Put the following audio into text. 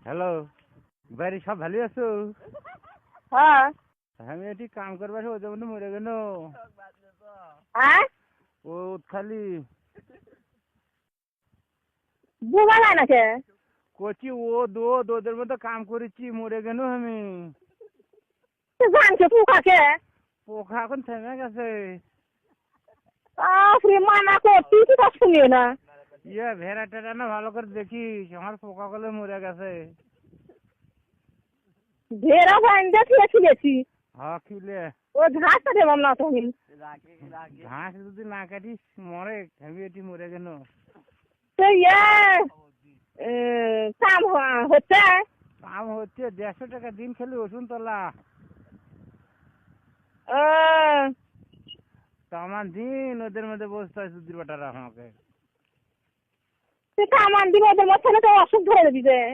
Hello, বাড়ি সব ভালো আছো? হ্যাঁ। আমি এটি কাম করবার ওদের মধ্যে মরে গেল। হ্যাঁ, ও খালি বোঝা যায় না কে? কচি ওদের মধ্যে কাম করেছি মরে গেল আমি। জানছে পোকাকে? পোকা এখন থেমে গেছে। আপনি মানা করছি কি তা শুনিও না। ইয়ে ভেড়া টেরা না ভালো করে দেখিস, আমার পোকা গুলো মরে গেছে। ভেড়া বাইন্দে ছিলেছি। হ্যাঁ খিলে ও ঘাসটা দেবাম না তুমি। ঘাস যদি না কাটিস মরে, আমি এটি মরে গেল। তো কাম হচ্ছে। কাম হচ্ছে 150 টাকা দিন খেলে ওষুধ তোলা। তো আমার দিন ওদের মধ্যে বসতে হয় সুদির বেটারা আমাকে। কামান দিব ওদের মধ্যে তো অসুখ ধরে দিবে।